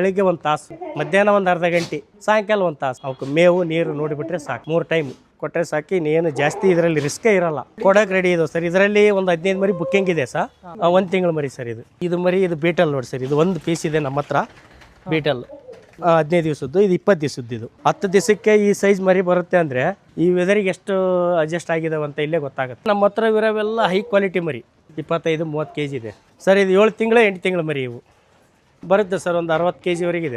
ಬೆಳಿಗ್ಗೆ ಒಂದು ತಾಸು, ಮಧ್ಯಾಹ್ನ ಒಂದು ಅರ್ಧ ಗಂಟೆ, ಸಾಯಂಕಾಲ ಒಂದು ತಾಸು. ಅವಕ್ಕೆ ಮೇವು ನೀರು ನೋಡಿಬಿಟ್ರೆ ಸಾಕು. 3 ಟೈಮ್ ಕೊಟ್ಟರೆ ಸಾಕು. ಇನ್ನೇನು ಜಾಸ್ತಿ ಇದರಲ್ಲಿ ರಿಸ್ಕೇ ಇರಲ್ಲ. ಕೊಡೋಕೆ ರೆಡಿ ಇದೆ ಸರ್. ಇದರಲ್ಲಿ ಒಂದು 15 ಮರಿ ಬುಕ್ಕಿಂಗ್ ಇದೆ ಸರ್. 1 ತಿಂಗಳು ಮರಿ ಸರ್. ಇದು ಮರಿ ಇದು ಬೀಟಲ್ ನೋಡಿ ಸರ್. ಇದು ಒಂದು ಪೀಸ್ ಇದೆ ನಮ್ಮ ಹತ್ರ ಬೀಟಲ್. 15 ದಿವಸದ್ದು, ಇದು 20 ದಿವಸದ್ದು. ಇದು 10 ದಿವಸಕ್ಕೆ ಈ ಸೈಜ್ ಮರಿ ಬರುತ್ತೆ ಅಂದರೆ ಈ ವೆದರಿಗೆ ಎಷ್ಟು ಅಡ್ಜಸ್ಟ್ ಆಗಿದಾವೆ ಅಂತ ಇಲ್ಲೇ ಗೊತ್ತಾಗುತ್ತೆ. ನಮ್ಮ ಹತ್ರ ಇರೋವೆಲ್ಲ ಹೈ ಕ್ವಾಲಿಟಿ ಮರಿ 25-30 kg ಇದೆ ಸರ್. ಇದು 7 ತಿಂಗಳು 8 ತಿಂಗಳು ಮರಿ ಇವು ಬರುತ್ತೆ ಸರ್. ಒಂದು 60 kg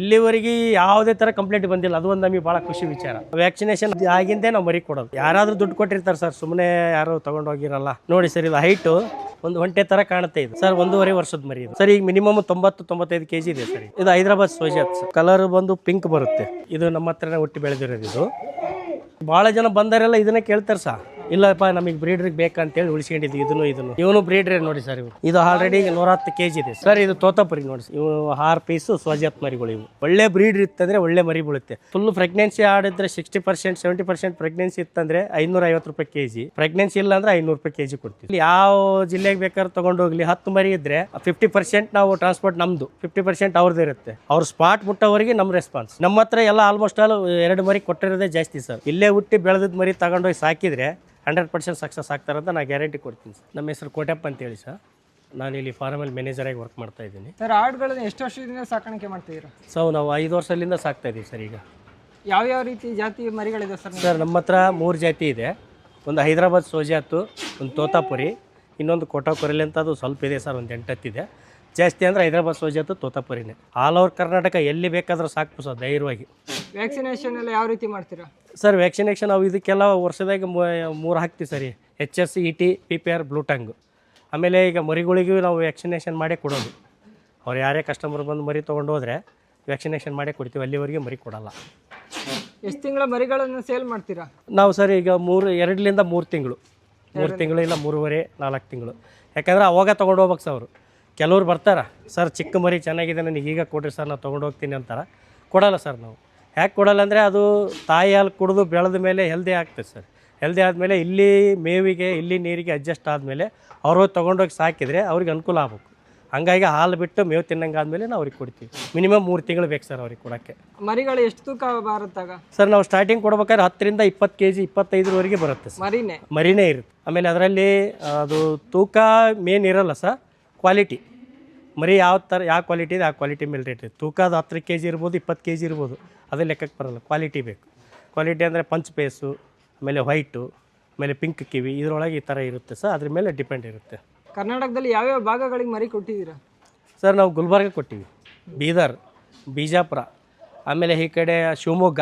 ಇಲ್ಲಿವರೆಗೆ ಯಾವುದೇ ಥರ ಕಂಪ್ಲೇಂಟ್ ಬಂದಿಲ್ಲ. ಅದು ಒಂದು ನಮಗೆ ಭಾಳ ಖುಷಿ ವಿಚಾರ. ವ್ಯಾಕ್ಸಿನೇಷನ್ ಆಗಿಂದೇ ನಾವು ಮರಿ ಕೊಡೋದು. ಯಾರಾದರೂ ದುಡ್ಡು ಕೊಟ್ಟಿರ್ತಾರೆ ಸರ್, ಸುಮ್ಮನೆ ಯಾರು ತೊಗೊಂಡೋಗಿರಲ್ಲ. ನೋಡಿ ಸರ್, ಇದು ಹೈಟು ಒಂದು ಒಂಟೆ ಥರ ಕಾಣುತ್ತೆ ಇದು ಸರ್. 1.5 ವರ್ಷದ ಮರಿ ಇದು ಸರ್. ಈಗ ಮಿನಿಮಮ್ 90-95 kg ಇದೆ ಸರ್. ಇದು ಹೈದರಾಬಾದ್ ಸೋಜಾತ್. ಕಲರ್ ಬಂದು ಪಿಂಕ್ ಬರುತ್ತೆ. ಇದು ನಮ್ಮ ಹತ್ರನೇ ಹುಟ್ಟಿ ಬೆಳೆದಿರೋದು. ಇದು ಭಾಳ ಜನ ಬಂದರೆಲ್ಲ ಇದನ್ನೇ ಕೇಳ್ತಾರೆ ಸರ್. ಇಲ್ಲಪ್ಪ ನಮಗೆ ಬ್ರೀಡ್ರಿಗೆ ಬೇಕಂತೇಳಿ ಉಳಿಸ್ಕೊಂಡಿದ್ವಿ ಇದನ್ನು. ಇವನು ಬ್ರೀಡ್ರೆ ನೋಡಿ ಸರ್. ಇದು ಆಲ್ರೆಡಿ 110 kg ಇದೆ ಸರ್. ಇದು ತೋತಾಪುರಿ ನೋಡಿ. ಇವು 6 ಪೀಸು ಸ್ವಜಾತ್ ಮರಿಗಳು. ಇವು ಒಳ್ಳೆ ಬ್ರೀಡ್ ಇತ್ತಂದ್ರೆ ಒಳ್ಳೆ ಮರಿ ಬೀಳುತ್ತೆ. ಫುಲ್ ಪ್ರೆಗ್ನೆನ್ಸಿ ಆಡಿದ್ರೆ 60% 70% ಪ್ರೆಗ್ನೆನ್ಸಿ ಇತ್ತಂದ್ರೆ 550 ರೂಪಾಯಿ kg. ಪ್ರೆಗ್ನೆನ್ಸಿ ಇಲ್ಲ ಅಂದ್ರೆ 500 ರೂಪಾಯಿ kg ಕೊಡ್ತೀವಿ. ಯಾವ ಜಿಲ್ಲೆಗೆ ಬೇಕಾದ್ರೆ ತಗೊಂಡೋಗ್ಲಿ, 10 ಮರಿ ಇದ್ರೆ 50% ನಾವು ಟ್ರಾನ್ಸ್ಪೋರ್ಟ್ ನಮ್ದು, 50% ಅವ್ರದ್ದು ಇರುತ್ತೆ. ಅವ್ರ ಸ್ಪಾಟ್ ಮುಟ್ಟೋವರೆಗೆ ನಮ್ಮ ರೆಸ್ಪಾನ್ಸ್. ನಮ್ಮ ಹತ್ರ ಎಲ್ಲ ಆಲ್ಮೋಸ್ಟ್ ಆಲ್ 2 ಮರಿ ಕೊಟ್ಟಿರೋದೇ ಜಾಸ್ತಿ ಸರ್. ಇಲ್ಲೇ ಹುಟ್ಟಿ ಬೆಳೆದ ಮರಿ ತಗೊಂಡೋಗಿ ಸಾಕಿದ್ರೆ 100% ಸಕ್ಸಸ್ ಆಗ್ತಾರಂತ ನಾನು ಗ್ಯಾರಂಟಿ ಕೊಡ್ತೀನಿ ಸರ್. ನಮ್ಮ ಹೆಸರು ಕೋಟೆಪ್ಪ ಅಂತೇಳಿ ಸರ್. ನಾನು ಇಲ್ಲಿ ಫಾರ್ಮಲ್ಲಿ ಮ್ಯಾನೇಜರಾಗಿ ವರ್ಕ್ ಮಾಡ್ತಾ ಇದ್ದೀನಿ ಸರ್. ಆಡುಗಳನ್ನ ಎಷ್ಟು ವರ್ಷದಿಂದ ಸಾಕಾಣಿಕೆ ಮಾಡ್ತಿದ್ದೀರಾ? ಸೊ ನಾವು 5 ವರ್ಷದಿಂದ ಸಾಕ್ತಾ ಇದ್ದೀವಿ ಸರ್. ಈಗ ಯಾವ್ಯಾವ ರೀತಿ ಜಾತಿ ಮರಿಗಳಿದೆ ಸರ್? ಸರ್ ನಮ್ಮ ಹತ್ರ 3 ಜಾತಿ ಇದೆ. ಒಂದು ಹೈದರಾಬಾದ್ ಸೋಜಾತು, ಒಂದು ತೋತಾಪುರಿ, ಇನ್ನೊಂದು ಕೋಟಾಪುರಿಲಿ ಅಂತ ಅದು ಸ್ವಲ್ಪ ಇದೆ ಸರ್. ಒಂದು 8 ಇದೆ. ಜಾಸ್ತಿ ಅಂದರೆ ಹೈದರಾಬಾದ್ ಸೋಜಾತು, ತೋತಾಪುರಿನೇ. ಆಲ್ ಓವರ್ ಕರ್ನಾಟಕ ಎಲ್ಲಿ ಬೇಕಾದರೂ ಸಾಕು ಸರ್ ಧೈರ್ಯವಾಗಿ. ವ್ಯಾಕ್ಸಿನೇಷನ್ ಎಲ್ಲ ಯಾವ ರೀತಿ ಮಾಡ್ತೀರಾ ಸರ್? ವ್ಯಾಕ್ಸಿನೇಷನ್ ನಾವು ಇದಕ್ಕೆಲ್ಲ ವರ್ಷದಾಗ 3 ಹಾಕ್ತೀವಿ ಸರಿ. HS, ET, PPR, blue tongue. ಆಮೇಲೆ ಈಗ ಮರಿಗಳಿಗೂ ನಾವು ವ್ಯಾಕ್ಸಿನೇಷನ್ ಮಾಡೇ ಕೊಡೋದು. ಅವ್ರು ಯಾರೇ ಕಸ್ಟಮರ್ ಬಂದು ಮರಿ ತೊಗೊಂಡು ಹೋದರೆ ವ್ಯಾಕ್ಸಿನೇಷನ್ ಮಾಡೇ ಕೊಡ್ತೀವಿ. ಅಲ್ಲಿವರೆಗೆ ಮರಿ ಕೊಡಲ್ಲ. ಎಷ್ಟು ತಿಂಗಳ ಮರಿಗಳನ್ನು ಸೇಲ್ ಮಾಡ್ತೀರಾ? ನಾವು ಸರ್ ಈಗ 2ರಿಂದ 3 ತಿಂಗಳು, 3 ತಿಂಗಳು ಇಲ್ಲ 3.5-4 ತಿಂಗಳು. ಯಾಕಂದರೆ ಅವಾಗ ತೊಗೊಂಡು ಹೋಗ್ಬೇಕು ಸರ್ ಅವರು. ಕೆಲವ್ರು ಬರ್ತಾರೆ ಸರ್, ಚಿಕ್ಕ ಮರಿ ಚೆನ್ನಾಗಿದೆ ನನಗೆ ಈಗ ಕೊಡ್ರಿ ಸರ್, ನಾನು ತೊಗೊಂಡು ಹೋಗ್ತೀನಿ ಅಂತಾರೆ. ಕೊಡಲ್ಲ ಸರ್ ನಾವು. ಯಾಕೆ ಕೊಡಲ್ಲ ಅಂದರೆ ಅದು ತಾಯಿ ಹಾಲು ಕುಡಿದು ಬೆಳೆದ ಮೇಲೆ ಹೆಲ್ದಿ ಆಗ್ತದೆ ಸರ್. ಹೆಲ್ದಿ ಆದಮೇಲೆ ಇಲ್ಲಿ ಮೇವಿಗೆ ಇಲ್ಲಿ ನೀರಿಗೆ ಅಡ್ಜಸ್ಟ್ ಆದಮೇಲೆ ಅವರು ತೊಗೊಂಡೋಗಿ ಸಾಕಿದರೆ ಅವ್ರಿಗೆ ಅನುಕೂಲ ಆಗ್ಬೇಕು. ಹಂಗಾಗಿ ಹಾಲು ಬಿಟ್ಟು ಮೇವು ತಿನ್ನಂಗೆ ಆದಮೇಲೆ ನಾವು ಅವ್ರಿಗೆ ಕೊಡ್ತೀವಿ. ಮಿನಿಮಮ್ 3 ತಿಂಗಳು ಬೇಕು ಸರ್ ಅವ್ರಿಗೆ ಕೊಡೋಕ್ಕೆ. ಮರಿಗಳು ಎಷ್ಟು ತೂಕ ಬರುತ್ತಾಗ ಸರ್? ನಾವು ಸ್ಟಾರ್ಟಿಂಗ್ ಕೊಡ್ಬೇಕಾದ್ರೆ 10ರಿಂದ 20 kg 25ವರೆಗೆ ಬರುತ್ತೆ ಸರ್. ಮರಿನೇ ಇರುತ್ತೆ. ಆಮೇಲೆ ಅದರಲ್ಲಿ ಅದು ತೂಕ ಮೇನ್ ಇರಲ್ಲ ಸರ್, ಕ್ವಾಲಿಟಿ. ಮರಿ ಯಾವ ಕ್ವಾಲಿಟಿ ಇದೆ ಆ ಕ್ವಾಲಿಟಿ ಮೇಲೆ ರೇಟ್ ಇದೆ. ತೂಕ ಅದು 10 kg ಇರ್ಬೋದು, 20 kg ಇರ್ಬೋದು, ಅದೇ ಲೆಕ್ಕಕ್ಕೆ ಬರಲ್ಲ. ಕ್ವಾಲಿಟಿ ಬೇಕು. ಕ್ವಾಲಿಟಿ ಅಂದರೆ ಪಂಚ್ ಪೇಸು, ಆಮೇಲೆ ವೈಟು, ಆಮೇಲೆ ಪಿಂಕ್ ಕಿವಿ, ಇದರೊಳಗೆ ಈ ಥರ ಇರುತ್ತೆ ಸರ್. ಅದ್ರ ಮೇಲೆ ಡಿಪೆಂಡ್ ಇರುತ್ತೆ. ಕರ್ನಾಟಕದಲ್ಲಿ ಯಾವ್ಯಾವ ಭಾಗಗಳಿಗೆ ಮರಿ ಕೊಟ್ಟಿದ್ದೀರಾ ಸರ್? ನಾವು ಗುಲ್ಬರ್ಗ ಕೊಟ್ಟಿವಿ, ಬೀದರ್, ಬಿಜಾಪುರ, ಆಮೇಲೆ ಈ ಕಡೆ ಶಿವಮೊಗ್ಗ,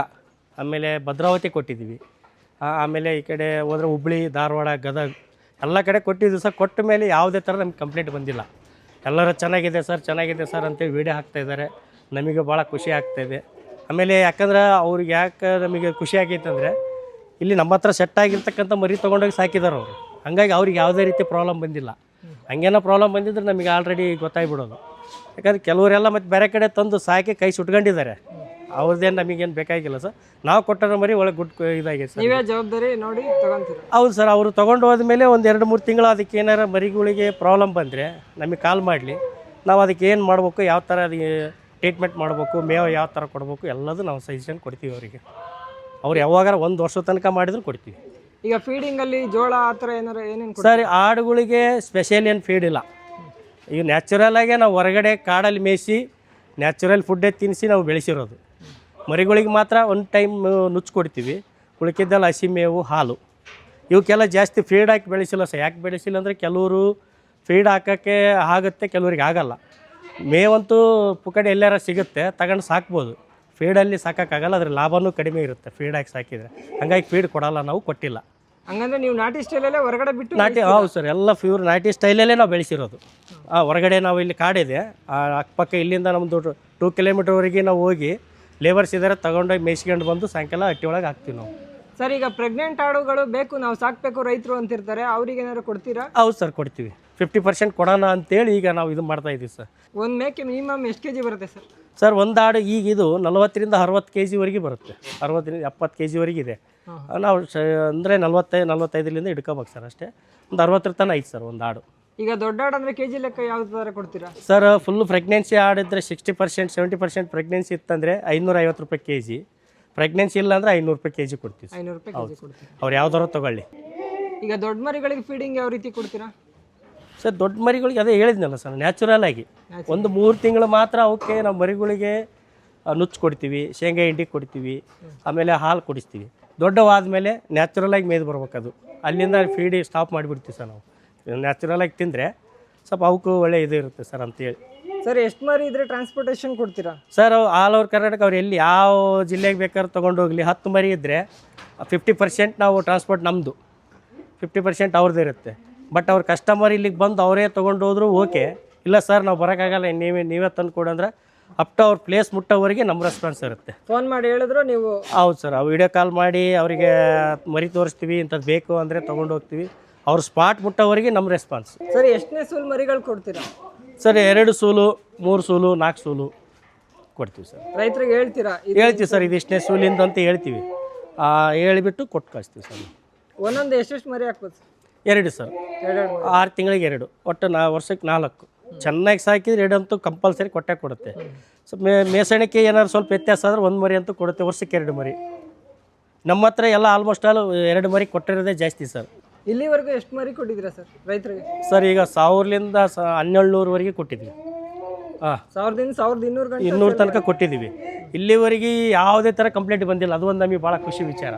ಆಮೇಲೆ ಭದ್ರಾವತಿ ಕೊಟ್ಟಿದ್ದೀವಿ. ಆಮೇಲೆ ಈ ಕಡೆ ಹೋದರೆ ಹುಬ್ಳಿ, ಧಾರವಾಡ, ಗದಗ ಎಲ್ಲ ಕಡೆ ಕೊಟ್ಟಿದ್ದೀವಿ ಸರ್. ಕೊಟ್ಟ ಮೇಲೆ ಯಾವುದೇ ಥರ ನಮ್ಗೆ ಕಂಪ್ಲೇಂಟ್ ಬಂದಿಲ್ಲ. ಎಲ್ಲರೂ ಚೆನ್ನಾಗಿದೆ ಸರ್ ಅಂತೇಳಿ ವೀಡಿಯೋ ಹಾಕ್ತಾಯಿದ್ದಾರೆ. ನಮಗೆ ಭಾಳ ಖುಷಿ ಆಗ್ತಾಯಿದೆ. ಆಮೇಲೆ ಯಾಕಂದ್ರೆ ಅವ್ರಿಗೆ ಯಾಕೆ ನಮಗೆ ಖುಷಿ ಆಗೈತೆ ಅಂದರೆ ಇಲ್ಲಿ ನಮ್ಮ ಹತ್ರ ಸೆಟ್ ಆಗಿರ್ತಕ್ಕಂಥ ಮರಿ ತೊಗೊಂಡೋಗಿ ಸಾಕಿದ್ದಾರೆ ಅವರು. ಹಂಗಾಗಿ ಅವ್ರಿಗೆ ಯಾವುದೇ ರೀತಿ ಪ್ರಾಬ್ಲಮ್ ಬಂದಿಲ್ಲ. ಹಂಗೇನೋ ಪ್ರಾಬ್ಲಮ್ ಬಂದಿದ್ರೆ ನಮಗೆ ಆಲ್ರೆಡಿ ಗೊತ್ತಾಗ್ಬಿಡೋದು. ಯಾಕಂದ್ರೆ ಕೆಲವರೆಲ್ಲ ಮತ್ತು ಬೇರೆ ಕಡೆ ತಂದು ಸಾಕಿ ಕೈ ಸುಟ್ಕೊಂಡಿದ್ದಾರೆ. ಅವ್ರದ್ದೇನು ನಮಗೇನು ಬೇಕಾಗಿಲ್ಲ ಸರ್. ನಾವು ಕೊಟ್ಟರ ಮರಿ ಒಳಗೆ ಗುಡ್ ಇದಾಗಿದೆ ಸರ್. ನೀವೇ ಜವಾಬ್ದಾರಿ ನೋಡಿ ತಗೊಂತೀರ? ಹೌದು ಸರ್. ಅವರು ತೊಗೊಂಡು ಹೋದ್ಮೇಲೆ ಒಂದು 2-3 ತಿಂಗಳು ಅದಕ್ಕೆ ಏನಾರು ಮರಿಗಳಿಗೆ ಪ್ರಾಬ್ಲಮ್ ಬಂದರೆ ನಮಗೆ ಕಾಲ್ ಮಾಡಲಿ. ನಾವು ಅದಕ್ಕೆ ಏನು ಮಾಡಬೇಕು, ಯಾವ ಥರ ಅದಕ್ಕೆ ಟ್ರೀಟ್ಮೆಂಟ್ ಮಾಡಬೇಕು, ಮೇವು ಯಾವ ಥರ ಕೊಡಬೇಕು ಎಲ್ಲದೂ ನಾವು ಸಜೆಷನ್ ಕೊಡ್ತೀವಿ ಅವರಿಗೆ. ಅವ್ರು ಯಾವಾಗಾರ 1 ವರ್ಷ ತನಕ ಮಾಡಿದ್ರು ಕೊಡ್ತೀವಿ. ಈಗ ಫೀಡಿಂಗಲ್ಲಿ ಜೋಳ ಆ ಥರ ಏನೇನು ಸರ್? ಆಡುಗಳಿಗೆ ಸ್ಪೆಷಲ್ ಏನು ಫೀಡ್ ಇಲ್ಲ. ಈಗ ನ್ಯಾಚುರಲಾಗೆ ನಾವು ಹೊರಗಡೆ ಕಾಡಲ್ಲಿ ಮೇಯಿಸಿ ನ್ಯಾಚುರಲ್ ಫುಡ್ಡೇ ತಿನ್ನಿಸಿ ನಾವು ಬೆಳೆಸಿರೋದು. ಮರಿಗಳಿಗೆ ಮಾತ್ರ 1 ಟೈಮ್ ನುಚ್ಚು ಕೊಡ್ತೀವಿ. ಉಳ್ಕಿದ್ದೆಲ್ಲ ಹಸಿ ಮೇವು, ಹಾಲು. ಇವಕ್ಕೆಲ್ಲ ಜಾಸ್ತಿ ಫೀಡ್ ಹಾಕಿ ಬೆಳೆಸಿಲ್ಲ ಸರ್. ಯಾಕೆ ಬೆಳೆಸಿಲ್ಲ ಅಂದರೆ ಕೆಲವರು ಫೀಡ್ ಹಾಕೋಕ್ಕೆ ಆಗುತ್ತೆ, ಕೆಲವ್ರಿಗೆ ಆಗಲ್ಲ. ಮೇವಂತೂ ಪುಕಡೆ ಎಲ್ಲಾರ ಸಿಗುತ್ತೆ, ತಗೊಂಡು ಸಾಕ್ಬೋದು. ಫೀಡಲ್ಲಿ ಸಾಕೋಕ್ಕಾಗಲ್ಲ. ಅದ್ರ ಲಾಭವೂ ಕಡಿಮೆ ಇರುತ್ತೆ ಫೀಡ್ ಹಾಕಿ ಸಾಕಿದರೆ. ಹಂಗಾಗಿ ಫೀಡ್ ಕೊಡಲ್ಲ, ನಾವು ಕೊಟ್ಟಿಲ್ಲ. ಹಂಗಂದ್ರೆ ನೀವು ನಾಟಿ ಸ್ಟೈಲಲ್ಲೇ ಹೊರಗಡೆ ಬಿಟ್ಟು? ಹೌದು ಸರ್, ಎಲ್ಲ ಪ್ಯೂರ್ ನಾಟಿ ಸ್ಟೈಲಲ್ಲೇ ನಾವು ಬೆಳೆಸಿರೋದು. ಹೊರಗಡೆ ನಾವು ಇಲ್ಲಿ ಕಾಡಿದೆ ಅಕ್ಕಪಕ್ಕ, ಇಲ್ಲಿಂದ ನಮ್ಮದು 2 ಕಿಲೋಮೀಟರ್ವರೆಗೆ ನಾವು ಹೋಗಿ ಲೇಬರ್ಸ್ ಇದ್ದಾರೆ, ತೊಗೊಂಡೋಗಿ ಮೇಯಿಸ್ಕೊಂಡು ಬಂದು ಸಾಯಂಕಾಲ ಹಟ್ಟಿ ಒಳಗೆ ಹಾಕ್ತೀವಿ ನಾವು. ಸರ್, ಈಗ ಪ್ರೆಗ್ನೆಂಟ್ ಆಡುಗಳು ಬೇಕು, ನಾವು ಸಾಕಬೇಕು ರೈತರು ಅಂತಿರ್ತಾರೆ, ಅವ್ರಿಗೆ ಏನಾದ್ರು ಕೊಡ್ತೀರಾ? ಹೌದು ಸರ್, ಕೊಡ್ತೀವಿ. 50% ಕೊಡೋಣ ಅಂತೇಳಿ ಈಗ ನಾವು ಇದು ಮಾಡ್ತಾ ಇದ್ದೀವಿ ಸರ್. ಒಂದು ಮೇಕೆ ಮಿನಿಮಮ್ ಎಷ್ಟು kg ಬರುತ್ತೆ ಸರ್? ಸರ್, ಒಂದು ಆಡು ಈಗ ಇದು 40ರಿಂದ 60 kgವರೆಗೆ ಬರುತ್ತೆ. 60ರಿಂದ 70 kgವರೆಗೆ ಇದೆ. ನಾವು ಅಂದರೆ 45ರಿಂದ ಹಿಡ್ಕೋಬೇಕು ಸರ್ ಅಷ್ಟೇ. ಒಂದು 60 ತನಕ ಐತೆ ಸರ್ ಒಂದು ಆಡು. ಈಗ ದೊಡ್ಡ ಆಡ್ ಅಂದ್ರೆ ಕೆಜಿ ಲೆಕ್ಕ ಯಾವ ತರ ಕೊಡ್ತೀರಾ? ಸರ್ ಫುಲ್ ಪ್ರೆಗ್ನೆನ್ಸಿ ಆಡಿದ್ರೆ 60% 70% ಪ್ರೆಗ್ನೆನ್ಸಿ ಇತ್ತಂದರೆ 550 ರೂಪಾಯಿ ಕೆ ಜಿ. ಪ್ರೆಗ್ನೆನ್ಸಿ ಇಲ್ಲ ಅಂದರೆ 500 ರೂಪಾಯಿ ಕೆ ಜಿ ಕೊಡ್ತೀವಿ. 500 ರೂಪಾಯಿ ಕೆಜಿ ಕೊಡ್ತೀರಾ? ಅವ್ರು ಯಾವ್ದಾರು ತೊಗೊಳ್ಳಿ. ಈಗ ದೊಡ್ಡ ಮರಿಗಳಿಗೆ ಫೀಡಿಂಗ್ ಯಾವ ರೀತಿ ಕೊಡ್ತೀರಾ? ಸರ್ ದೊಡ್ಡ ಮರಿಗಳಿಗೆ ಅದೇ ಹೇಳಿದ್ನಲ್ಲ ಸರ್, ನ್ಯಾಚುರಲ್ ಆಗಿ ಒಂದು 3 ತಿಂಗಳು ಮಾತ್ರ ಅವಕ್ಕೆ ನಾವು ಮರಿಗಳಿಗೆ ನುಚ್ಚು ಕೊಡ್ತೀವಿ, ಶೇಂಗಾ ಹಿಂಡಿ ಕೊಡ್ತೀವಿ, ಆಮೇಲೆ ಹಾಲು ಕುಡಿಸ್ತೀವಿ. ದೊಡ್ಡವಾದ ಮೇಲೆ ನ್ಯಾಚುರಲ್ ಆಗಿ ಮೇಯ್ದು ಬರ್ಬೇಕದು. ಅಲ್ಲಿಂದ ಫೀಡಿ ಸ್ಟಾಪ್ ಮಾಡಿಬಿಡ್ತೀವಿ ಸರ್ ನಾವು. ನ್ಯಾಚುರಲ್ ಆಗಿ ತಿಂದರೆ ಸ್ವಲ್ಪ ಅವಕ್ಕೂ ಒಳ್ಳೆ ಇದು ಇರುತ್ತೆ ಸರ್ ಅಂತೇಳಿ. ಸರ್ ಎಷ್ಟು ಮರಿ ಇದ್ರೆ ಟ್ರಾನ್ಸ್ಪೋರ್ಟೇಷನ್ ಕೊಡ್ತೀರಾ? ಸರ್ ಆಲ್ ಓವರ್ ಕರ್ನಾಟಕ ಅವ್ರು ಎಲ್ಲಿ ಯಾವ ಜಿಲ್ಲೆಗೆ ಬೇಕಾದ್ರೂ ತೊಗೊಂಡೋಗ್ಲಿ, 10 ಮರಿ ಇದ್ದರೆ 50% ನಾವು ಟ್ರಾನ್ಸ್ಪೋರ್ಟ್ ನಮ್ಮದು, 50% ಅವ್ರದ್ದು ಇರುತ್ತೆ. ಬಟ್ ಅವ್ರ ಕಸ್ಟಮರ್ ಇಲ್ಲಿಗೆ ಬಂದು ಅವರೇ ತೊಗೊಂಡು ಹೋದ್ರು ಓಕೆ, ಇಲ್ಲ ಸರ್ ನಾವು ಬರೋಕ್ಕಾಗಲ್ಲ, ನೀವೇ ತಂದು ಕೊಡಂದ್ರೆ ಅಪ್ ಟು ಅವ್ರ ಪ್ಲೇಸ್ ಮುಟ್ಟೋವರೆಗೆ ನಮ್ಮ ರೆಸ್ಪಾನ್ಸ್ ಇರುತ್ತೆ. ಫೋನ್ ಮಾಡಿ ಹೇಳಿದ್ರು ನೀವು? ಹೌದು ಸರ್, ವಿಡಿಯೋ ಕಾಲ್ ಮಾಡಿ ಅವರಿಗೆ ಮರಿ ತೋರಿಸ್ತೀವಿ, ಇಂಥದ್ದು ಬೇಕು ಅಂದರೆ ತೊಗೊಂಡು ಹೋಗ್ತೀವಿ. ಅವ್ರ ಸ್ಪಾಟ್ ಮುಟ್ಟೋವರೆಗೆ ನಮ್ಮ ರೆಸ್ಪಾನ್ಸ್. ಸರ್ ಎಷ್ಟನೇ ಸೂಲ್ ಮರಿಗಳು ಕೊಡ್ತೀರಾ? ಸರ್ 2 ಸೂಲು, 3 ಸೂಲು, 4 ಸೂಲು ಕೊಡ್ತೀವಿ ಸರ್. ರೈತರಿಗೆ ಹೇಳ್ತೀರಾ? ಹೇಳ್ತೀವಿ ಸರ್, ಇದು ಇಷ್ಟನೇ ಸೂಲಿಂದ ಅಂತ ಹೇಳ್ತೀವಿ. ಹೇಳಿಬಿಟ್ಟು ಕೊಟ್ಟು ಕಳಿಸ್ತೀವಿ ಸರ್. ಒಂದೊಂದು ಎಷ್ಟೆಷ್ಟು ಮರಿ ಹಾಕ್ಬೋದು? 2 ಸರ್, 6 ತಿಂಗಳಿಗೆ 2, ಒಟ್ಟು ವರ್ಷಕ್ಕೆ 4. ಚೆನ್ನಾಗಿ ಸಾಕಿದ್ರೆ 2 ಅಂತೂ ಕಂಪಲ್ಸರಿ ಕೊಟ್ಟೆ ಕೊಡುತ್ತೆ. ಸೊ ಮೇಸಣಿಕೆ ಏನಾದ್ರು ಸ್ವಲ್ಪ ವ್ಯತ್ಯಾಸ ಆದರೆ 1 ಮರಿ ಅಂತೂ ಕೊಡುತ್ತೆ, ವರ್ಷಕ್ಕೆ 2 ಮರಿ. ನಮ್ಮ ಹತ್ರ ಎಲ್ಲ ಆಲ್ಮೋಸ್ಟ್ ಆಲ್ 2 ಮರಿ ಕೊಟ್ಟಿರೋದೇ ಜಾಸ್ತಿ ಸರ್. ಇಲ್ಲಿವರೆಗೂ ಎಷ್ಟು ಮರಿ ಕೊಟ್ಟಿದ್ದೀರಾ ಸರ್ ರೈತರಿಗೆ? ಸರ್ ಈಗ 1000ರಿಂದ 1200ವರೆಗೆ ಕೊಟ್ಟಿದ್ವಿ. 1000ದಿಂದ 1200 ಗಂಟೆ 200 ತನಕ ಕೊಟ್ಟಿದ್ದೀವಿ. ಇಲ್ಲಿವರೆಗೆ ಯಾವುದೇ ಥರ ಕಂಪ್ಲೇಂಟ್ ಬಂದಿಲ್ಲ. ಅದು ಒಂದು ನಮಗೆ ಭಾಳ ಖುಷಿ ವಿಚಾರ.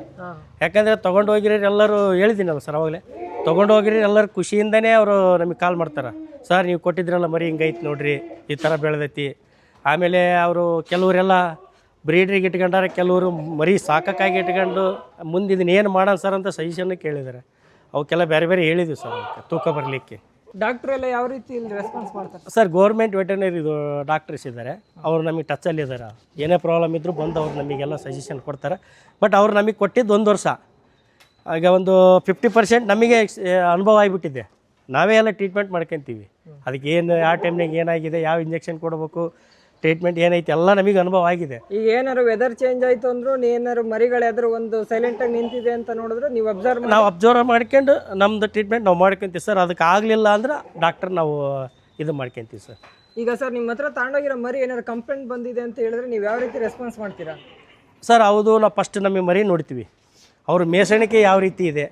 ಯಾಕಂದರೆ ತೊಗೊಂಡು ಹೋಗಿರೋರು ಎಲ್ಲರೂ ಹೇಳಿದ್ದೀನಲ್ಲ ಸರ್ ಅವಾಗಲೇ, ತೊಗೊಂಡು ಹೋಗಿರೋ ಎಲ್ಲರೂ ಖುಷಿಯಿಂದನೇ ಅವರು ನಮಗೆ ಕಾಲ್ ಮಾಡ್ತಾರೆ. ಸರ್ ನೀವು ಕೊಟ್ಟಿದ್ರಲ್ಲ ಮರಿ ಹಿಂಗೈತೆ ನೋಡ್ರಿ, ಈ ಥರ ಬೆಳೆದೈತಿ. ಆಮೇಲೆ ಅವರು ಕೆಲವರೆಲ್ಲ ಬ್ರೀಡ್ರಿಗೆ ಇಟ್ಕೊಂಡಾರೆ, ಕೆಲವರು ಮರಿ ಸಾಕಾಗಿ ಇಟ್ಕೊಂಡು ಮುಂದೆ ಇದನ್ನ ಏನು ಮಾಡೋಣ ಸರ್ ಅಂತ ಸಜೆಷನ್ ಕೇಳಿದ್ದಾರೆ. ಅವಕ್ಕೆಲ್ಲ ಬೇರೆ ಬೇರೆ ಹೇಳಿದ್ವಿ ಸರ್, ಅವಕ್ಕೆ ತೂಕ ಬರಲಿಕ್ಕೆ. ಡಾಕ್ಟ್ರ್ ಎಲ್ಲ ಯಾವ ರೀತಿ ಇಲ್ಲಿ ರೆಸ್ಪಾನ್ಸ್ ಮಾಡ್ತಾರೆ ಸರ್? ಗೌರ್ಮೆಂಟ್ ವೆಟರ್ನರಿ ಡಾಕ್ಟರ್ಸ್ ಇದ್ದಾರೆ, ಅವರು ನಮಗೆ ಟಚ್ಚಲ್ಲಿ ಇದ್ದಾರೆ. ಏನೇ ಪ್ರಾಬ್ಲಮ್ ಇದ್ದರೂ ಬಂದು ಅವ್ರು ನಮಗೆಲ್ಲ ಸಜೆಷನ್ ಕೊಡ್ತಾರೆ. ಬಟ್ ಅವ್ರು ನಮಗೆ ಕೊಟ್ಟಿದ್ದು 1 ವರ್ಷ. ಈಗ ಒಂದು 50% ನಮಗೆ ಅನುಭವ ಆಗಿಬಿಟ್ಟಿದೆ. ನಾವೇ ಎಲ್ಲ ಟ್ರೀಟ್ಮೆಂಟ್ ಮಾಡ್ಕೊತೀವಿ. ಅದಕ್ಕೆ ಏನು ಯಾವ ಟೈಮ್ನಾಗ ಏನಾಗಿದೆ, ಯಾವ ಇಂಜೆಕ್ಷನ್ ಕೊಡಬೇಕು, ಟ್ರೀಟ್ಮೆಂಟ್ ಏನೈತೆ ಎಲ್ಲ ನಮಗೆ ಅನುಭವ ಆಗಿದೆ. ಈಗ ಏನಾದ್ರು ವೆದರ್ ಚೇಂಜ್ ಆಯಿತು ಅಂದರೂ ಏನಾದ್ರು ಮರಿಗಳೆದ್ರು ಒಂದು ಸೈಲೆಂಟಾಗಿ ನಿಂತಿದೆ ಅಂತ ನೋಡಿದ್ರೆ ನೀವು ಅಬ್ಸರ್ವ್ ಮಾಡ್ಕೊಂಡು ನಮ್ಮದು ಟ್ರೀಟ್ಮೆಂಟ್ ನಾವು ಮಾಡ್ಕೊತೀವಿ ಸರ್. ಅದಕ್ಕೆ ಆಗಲಿಲ್ಲ ಅಂದ್ರೆ ಡಾಕ್ಟರ್ ನಾವು ಇದು ಮಾಡ್ಕೊತೀವಿ ಸರ್. ಈಗ ಸರ್ ನಿಮ್ಮ ಹತ್ರ ತಗೊಂಡೋಗಿರೋ ಮರಿ ಏನಾದ್ರು ಕಂಪ್ಲೇಂಟ್ ಬಂದಿದೆ ಅಂತ ಹೇಳಿದ್ರೆ ನೀವು ಯಾವ ರೀತಿ ರೆಸ್ಪಾನ್ಸ್ ಮಾಡ್ತೀರಾ? ಸರ್ ಹೌದು, ನಾವು ಫಸ್ಟ್ ನಮಗೆ ಮರಿ ನೋಡ್ತೀವಿ, ಅವ್ರ ಮೇಸಣಿಕೆ ಯಾವ ರೀತಿ ಇದೆ,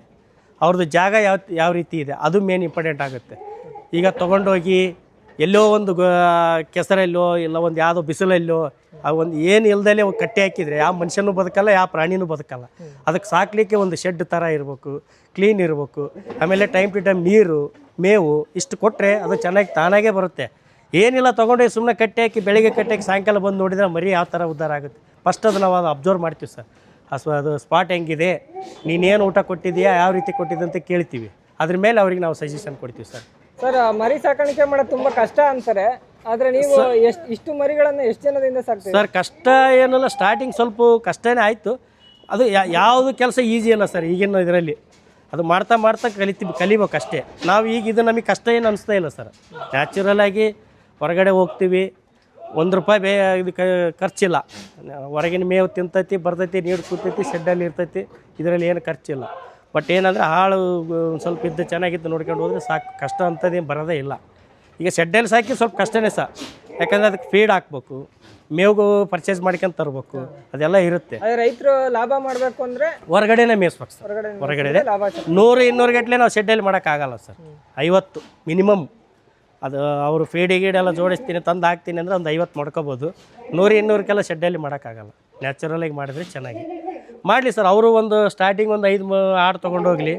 ಅವ್ರದ್ದು ಜಾಗ ಯಾವ ರೀತಿ ಇದೆ, ಅದು ಮೇನ್ ಇಂಪಾರ್ಟೆಂಟ್ ಆಗುತ್ತೆ. ಈಗ ತೊಗೊಂಡೋಗಿ ಎಲ್ಲೋ ಒಂದು ಕೆಸರಲ್ಲೋ ಇಲ್ಲ ಒಂದು ಯಾವುದೋ ಬಿಸಿಲಲ್ಲೋ ಒಂದು ಏನು ಇಲ್ದಲೇ ಕಟ್ಟಿ ಹಾಕಿದರೆ ಯಾವ ಮನುಷ್ಯನೂ ಬದುಕಲ್ಲ, ಯಾವ ಪ್ರಾಣಿನೂ ಬದುಕಲ್ಲ. ಅದಕ್ಕೆ ಸಾಕಲಿಕ್ಕೆ ಒಂದು ಶೆಡ್ ಥರ ಇರಬೇಕು, ಕ್ಲೀನ್ ಇರಬೇಕು. ಆಮೇಲೆ ಟೈಮ್ ಟು ಟೈಮ್ ನೀರು, ಮೇವು ಇಷ್ಟು ಕೊಟ್ಟರೆ ಅದು ಚೆನ್ನಾಗಿ ತಾನಾಗೇ ಬರುತ್ತೆ. ಏನಿಲ್ಲ ತೊಗೊಂಡೋಗಿ ಸುಮ್ಮನೆ ಕಟ್ಟಿ ಹಾಕಿ ಬೆಳಿಗ್ಗೆ ಕಟ್ಟಿ ಹಾಕಿ ಸಾಯಂಕಾಲ ಬಂದು ನೋಡಿದರೆ ಮರಿ ಯಾವ ಥರ ಉದ್ಧಾರ ಆಗುತ್ತೆ. ಫಸ್ಟ್ ಅದು ನಾವು ಅಬ್ಸರ್ವ್ ಮಾಡ್ತೀವಿ ಸರ್. ಅದು ಸ್ಪಾಟ್ ಹೆಂಗಿದೆ, ನೀನೇನು ಊಟ ಕೊಟ್ಟಿದೆಯಾ, ಯಾವ ರೀತಿ ಕೊಟ್ಟಿದ್ದೆ ಅಂತ ಕೇಳ್ತೀವಿ. ಅದ್ರ ಮೇಲೆ ಅವ್ರಿಗೆ ನಾವು ಸಜೆಷನ್ ಕೊಡ್ತೀವಿ ಸರ್. ಸರ್ ಮರಿ ಸಾಕಾಣಿಕೆ ಮಾಡೋದು ತುಂಬ ಕಷ್ಟ ಅಂತಾರೆ, ಆದರೆ ನೀವು ಇಷ್ಟು ಮರಿಗಳನ್ನು ಎಷ್ಟು ಜನದಿಂದ ಸಾಕ್ತೀವಿ? ಸರ್ ಕಷ್ಟ ಏನಲ್ಲ, ಸ್ಟಾರ್ಟಿಂಗ್ ಸ್ವಲ್ಪ ಕಷ್ಟನೇ ಆಯಿತು. ಅದು ಯಾವುದು ಕೆಲಸ ಈಸಿ ಅಲ್ಲ ಸರ್ ಈಗಿನ ಇದರಲ್ಲಿ. ಅದು ಮಾಡ್ತಾ ಮಾಡ್ತಾ ಕಲಿಬೇಕು ಅಷ್ಟೇ. ನಾವು ಈಗ ಇದು ನಮಗೆ ಕಷ್ಟ ಏನು ಅನಿಸ್ತಾ ಇಲ್ಲ ಸರ್. ನ್ಯಾಚುರಲಾಗಿ ಹೊರಗಡೆ ಹೋಗ್ತೀವಿ, ₹1 ಇದು ಖರ್ಚಿಲ್ಲ. ಹೊರಗಿನ ಮೇವು ತಿಂತೈತಿ, ಬರ್ತೈತಿ, ನೀರು ಕೂತೈತಿ, ಶೆಡ್ಡಲ್ಲಿ ಇರ್ತೈತಿ, ಇದರಲ್ಲಿ ಏನು ಖರ್ಚಿಲ್ಲ. ಬಟ್ ಏನಂದರೆ ಹಾಳು ಸ್ವಲ್ಪ ಇದ್ದು ಚೆನ್ನಾಗಿದ್ದು ನೋಡ್ಕೊಂಡು ಹೋದರೆ ಸಾಕು, ಕಷ್ಟ ಅಂಥದ್ದೇನು ಬರೋದೇ ಇಲ್ಲ. ಈಗ ಶೆಡ್ಡಲ್ಲಿ ಸಾಕಿ ಸ್ವಲ್ಪ ಕಷ್ಟನೇ ಸರ್, ಯಾಕಂದರೆ ಅದಕ್ಕೆ ಫೀಡ್ ಹಾಕ್ಬೇಕು, ಮೇವು ಪರ್ಚೇಸ್ ಮಾಡ್ಕೊಂಡು ತರಬೇಕು, ಅದೆಲ್ಲ ಇರುತ್ತೆ. ರೈತರು ಲಾಭ ಮಾಡಬೇಕು ಅಂದರೆ ಹೊರಗಡೆನೇ ಮೇಯಿಸ್ಬೇಕು ಸರ್. ಹೊರಗಡೆ 100-200 ಗಟ್ಟಲೆ ನಾವು ಶೆಡ್ಡಲ್ಲಿ ಮಾಡೋಕ್ಕಾಗಲ್ಲ ಸರ್. 50 ಮಿನಿಮಮ್. ಅದು ಅವರು ಫೀಡಿ ಗೀಡೆಲ್ಲ ಜೋಡಿಸ್ತೀನಿ ತಂದು ಹಾಕ್ತೀನಿ ಅಂದರೆ ಒಂದು 50 ಮಾಡ್ಕೋಬೋದು. 100-200ಕ್ಕೆಲ್ಲ ಶೆಡ್ಡಲ್ಲಿ ಮಾಡೋಕ್ಕಾಗಲ್ಲ. ನ್ಯಾಚುರಲಾಗಿ ಮಾಡಿದ್ರೆ ಚೆನ್ನಾಗಿ ಮಾಡಲಿ ಸರ್. ಅವರು ಒಂದು ಸ್ಟಾರ್ಟಿಂಗ್ ಒಂದು 5 ಆಡು ತೊಗೊಂಡೋಗ್ಲಿ,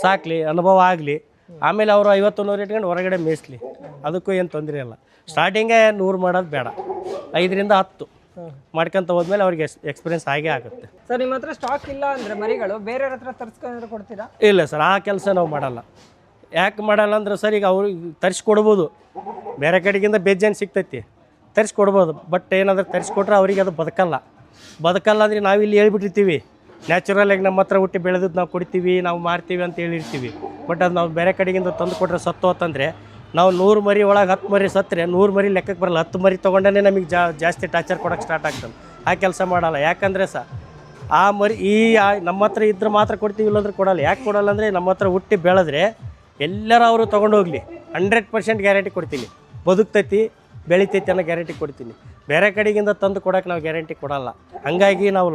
ಸಾಕಲಿ, ಅನುಭವ ಆಗಲಿ. ಆಮೇಲೆ ಅವರು 50-100 ಇಟ್ಕೊಂಡು ಹೊರಗಡೆ ಮೇಯಿಸ್ಲಿ, ಅದಕ್ಕೂ ಏನು ತೊಂದರೆ ಇಲ್ಲ. ಸ್ಟಾರ್ಟಿಂಗೇ 100 ಮಾಡೋದು ಬೇಡ, 5-10 ಮಾಡ್ಕೊಂತ ಹೋದ್ಮೇಲೆ ಅವ್ರಿಗೆ ಎಕ್ಸ್ಪೀರಿಯನ್ಸ್ ಆಗೇ ಆಗುತ್ತೆ. ಸರ್ ನಿಮ್ಮ ಹತ್ರ ಸ್ಟಾಕ್ ಇಲ್ಲ ಅಂದರೆ ಮರಿಗಳು ಬೇರೆಯವ್ರ ಹತ್ರ ತರಿಸ್ಕೊಂಡು ಕೊಡ್ತೀರಾ? ಇಲ್ಲ ಸರ್, ಆ ಕೆಲಸ ನಾವು ಮಾಡಲ್ಲ. ಯಾಕೆ ಮಾಡಲ್ಲ ಅಂದ್ರೆ ಸರ್, ಈಗ ಅವ್ರಿಗೆ ತರಿಸ್ಕೊಡ್ಬೋದು, ಬೇರೆ ಕಡೆಗಿಂದ ಬೇಜಾನ್ ಸಿಗ್ತೈತಿ, ತರಿಸ್ಕೊಡ್ಬೋದು. ಬಟ್ ಏನಾದರೂ ತರಿಸ್ಕೊಟ್ರೆ ಅವ್ರಿಗೆ ಅದು ಬದುಕಲ್ಲ ಅಂದರೆ ನಾವಿಲ್ಲಿ ಹೇಳ್ಬಿಟ್ಟಿರ್ತೀವಿ, ನ್ಯಾಚುರಲಾಗಿ ನಮ್ಮ ಹತ್ರ ಹುಟ್ಟಿ ಬೆಳೆದದ್ದು ನಾವು ಕೊಡ್ತೀವಿ, ನಾವು ಮಾರ್ತೀವಿ ಅಂತ ಹೇಳಿರ್ತೀವಿ. ಬಟ್ ಅದು ನಾವು ಬೇರೆ ಕಡೆಗಿಂದ ತಂದು ಕೊಟ್ಟರೆ ಸತ್ತು ಹೋತಂದರೆ, ನಾವು 100 ಮರಿ ಒಳಗೆ 10 ಮರಿ ಸತ್ತರೆ 100 ಮರಿ ಲೆಕ್ಕಕ್ಕೆ ಬರಲ್ಲ. 10 ಮರಿ ತೊಗೊಂಡೇ ನಮಗೆ ಜಾಸ್ತಿ ಟಾರ್ಚರ್ ಕೊಡೋಕ್ಕೆ ಸ್ಟಾರ್ಟ್ ಆಗ್ತದೆ. ಆ ಕೆಲಸ ಮಾಡಲ್ಲ. ಯಾಕಂದರೆ ಆ ಮರಿ ನಮ್ಮ ಹತ್ರ ಇದ್ರೆ ಮಾತ್ರ ಕೊಡ್ತೀವಿ, ಇಲ್ಲಾಂದ್ರೆ ಕೊಡಲ್ಲ. ಯಾಕೆ ಕೊಡಲ್ಲ ಅಂದರೆ ನಮ್ಮ ಹತ್ರ ಹುಟ್ಟಿ ಬೆಳೆದ್ರೆ ಎಲ್ಲರೂ ಅವರು ತೊಗೊಂಡೋಗ್ಲಿ, 100% ಗ್ಯಾರಂಟಿ ಕೊಡ್ತೀನಿ. ಬದುಕ್ತೈತಿ, ಬೆಳಿತೈತಿ ಅನ್ನೋ ಗ್ಯಾರಂಟಿ ಕೊಡ್ತೀನಿ. ಬೇರೆ ಕಡೆಗಿಂದ ತಂದು ಕೊಡೋಕೆ ನಾವು ಗ್ಯಾರಂಟಿ ಕೊಡಲ್ಲ. ಹಾಗಾಗಿ ನಾವು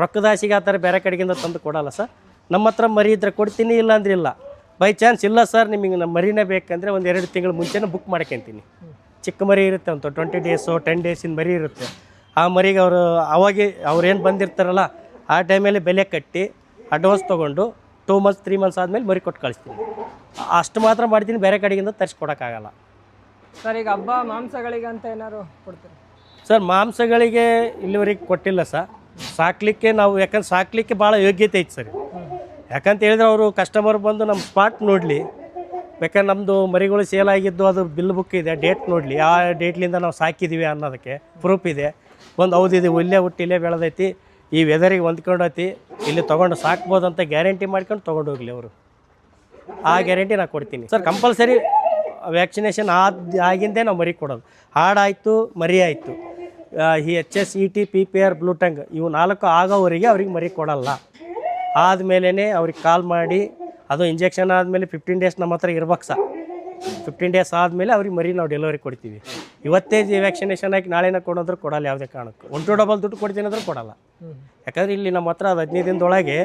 ರೊಕ್ಕದಾಸಿಗೆ ಆ ಥರ ಬೇರೆ ಕಡೆಗಿಂದ ತಂದು ಕೊಡಲ್ಲ ಸರ್. ನಮ್ಮ ಹತ್ರ ಮರಿ ಇದ್ರೆ ಕೊಡ್ತೀನಿ, ಇಲ್ಲ ಅಂದ್ರೆ ಇಲ್ಲ. ಬೈ ಚಾನ್ಸ್ ಇಲ್ಲ ಸರ್ ನಿಮಗೆ ನಮ್ಮ ಮರಿನೇ ಬೇಕಂದರೆ ಒಂದು 2 ತಿಂಗಳ ಮುಂಚೆನೇ ಬುಕ್ ಮಾಡ್ಕೊತೀನಿ. ಚಿಕ್ಕ ಮರಿ ಇರುತ್ತೆ ಅಂತ 20 ಡೇಸು 10 ಡೇಸಿನ ಮರಿ ಇರುತ್ತೆ. ಆ ಮರಿಗೆ ಅವಾಗೆ ಅವ್ರೇನು ಬಂದಿರ್ತಾರಲ್ಲ ಆ ಟೈಮಲ್ಲಿ ಬೆಲೆ ಕಟ್ಟಿ ಅಡ್ವಾನ್ಸ್ ತೊಗೊಂಡು 2 ಮಂತ್ಸ್ 3 ಮಂತ್ಸ್ ಆದಮೇಲೆ ಮರಿ ಕೊಟ್ಟು ಕಳಿಸ್ತೀನಿ. ಅಷ್ಟು ಮಾತ್ರ ಮಾಡ್ತೀನಿ, ಬೇರೆ ಕಡೆಗಿಂದ ತರಿಸ್ಕೊಡೋಕ್ಕಾಗಲ್ಲ ಸರ್. ಈಗ ಹಬ್ಬ ಮಾಂಸಗಳಿಗೆ ಅಂತ ಏನಾದ್ರು ಕೊಡ್ತೀರಿ ಸರ್? ಮಾಂಸಗಳಿಗೆ ಇಲ್ಲಿವರೆಗೆ ಕೊಟ್ಟಿಲ್ಲ ಸರ್. ಸಾಕಲಿಕ್ಕೆ ನಾವು ಯಾಕಂದ್ರೆ ಸಾಕಲಿಕ್ಕೆ ಭಾಳ ಯೋಗ್ಯತೆ ಐತೆ ಸರ್. ಯಾಕಂತ ಹೇಳಿದ್ರೆ ಅವರು ಕಸ್ಟಮರ್ ಬಂದು ನಮ್ಮ ಸ್ಪಾಟ್ ನೋಡಲಿ, ಬೇಕಾದ್ರೆ ನಮ್ಮದು ಮರಿಗಳು ಸೇಲ್ ಆಗಿದ್ದು ಅದು ಬಿಲ್ ಬುಕ್ ಇದೆ, ಡೇಟ್ ನೋಡಲಿ, ಆ ಡೇಟ್ಲಿಂದ ನಾವು ಸಾಕಿದ್ದೀವಿ ಅನ್ನೋದಕ್ಕೆ ಪ್ರೂಫ್ ಇದೆ. ಒಂದು ಹೌದಿದೆ, ಇಲ್ಲೇ ಹುಟ್ಟಿ ಇಲ್ಲೇ ಬೆಳೆದೈತಿ, ಈ ವೆದರಿಗೆ ಹೊಂದ್ಕೊಂಡೈತಿ, ಇಲ್ಲಿ ತೊಗೊಂಡು ಸಾಕ್ಬೋದು ಅಂತ ಗ್ಯಾರಂಟಿ ಮಾಡ್ಕೊಂಡು ತೊಗೊಂಡು ಹೋಗಲಿ ಅವರು. ಆ ಗ್ಯಾರಂಟಿ ನಾನು ಕೊಡ್ತೀನಿ ಸರ್. ಕಂಪಲ್ಸರಿ ವ್ಯಾಕ್ಸಿನೇಷನ್ ಆಗಿಂದೇ ನಾವು ಮರಿ ಕೊಡೋದು. ಹಾಡಾಯಿತು, ಮರಿ ಆಯಿತು, ಈ HS ET PPR ಬ್ಲೂಟಂಗ್ ಇವು 4 ಆಗೋವರೆಗೆ ಅವ್ರಿಗೆ ಮರಿ ಕೊಡಲ್ಲ. ಆದಮೇಲೆ ಅವ್ರಿಗೆ ಕಾಲ್ ಮಾಡಿ ಅದು ಇಂಜೆಕ್ಷನ್ ಆದಮೇಲೆ 15 ಡೇಸ್ ನಮ್ಮ ಹತ್ರ ಇರ್ಬೇಕು ಸರ್. 15 ಡೇಸ್ ಆದಮೇಲೆ ಅವ್ರಿಗೆ ಮರಿ ನಾವು ಡೆಲಿವರಿ ಕೊಡ್ತೀವಿ. ಇವತ್ತೇ ವ್ಯಾಕ್ಸಿನೇಷನ್ ಹಾಕಿ ನಾಳೆನ ಕೊಡೋದ್ರೆ ಕೊಡಲ್ಲ, ಯಾವುದೇ ಕಾರಣಕ್ಕೂ. 1 ಡಬಲ್ ದುಡ್ಡು ಕೊಡ್ತೀನಿ ಅಂದ್ರೆ ಕೊಡಲ್ಲ. ಯಾಕಂದರೆ ಇಲ್ಲಿ ನಮ್ಮ ಹತ್ರ ಅದು 15 ದಿನದೊಳಗೆ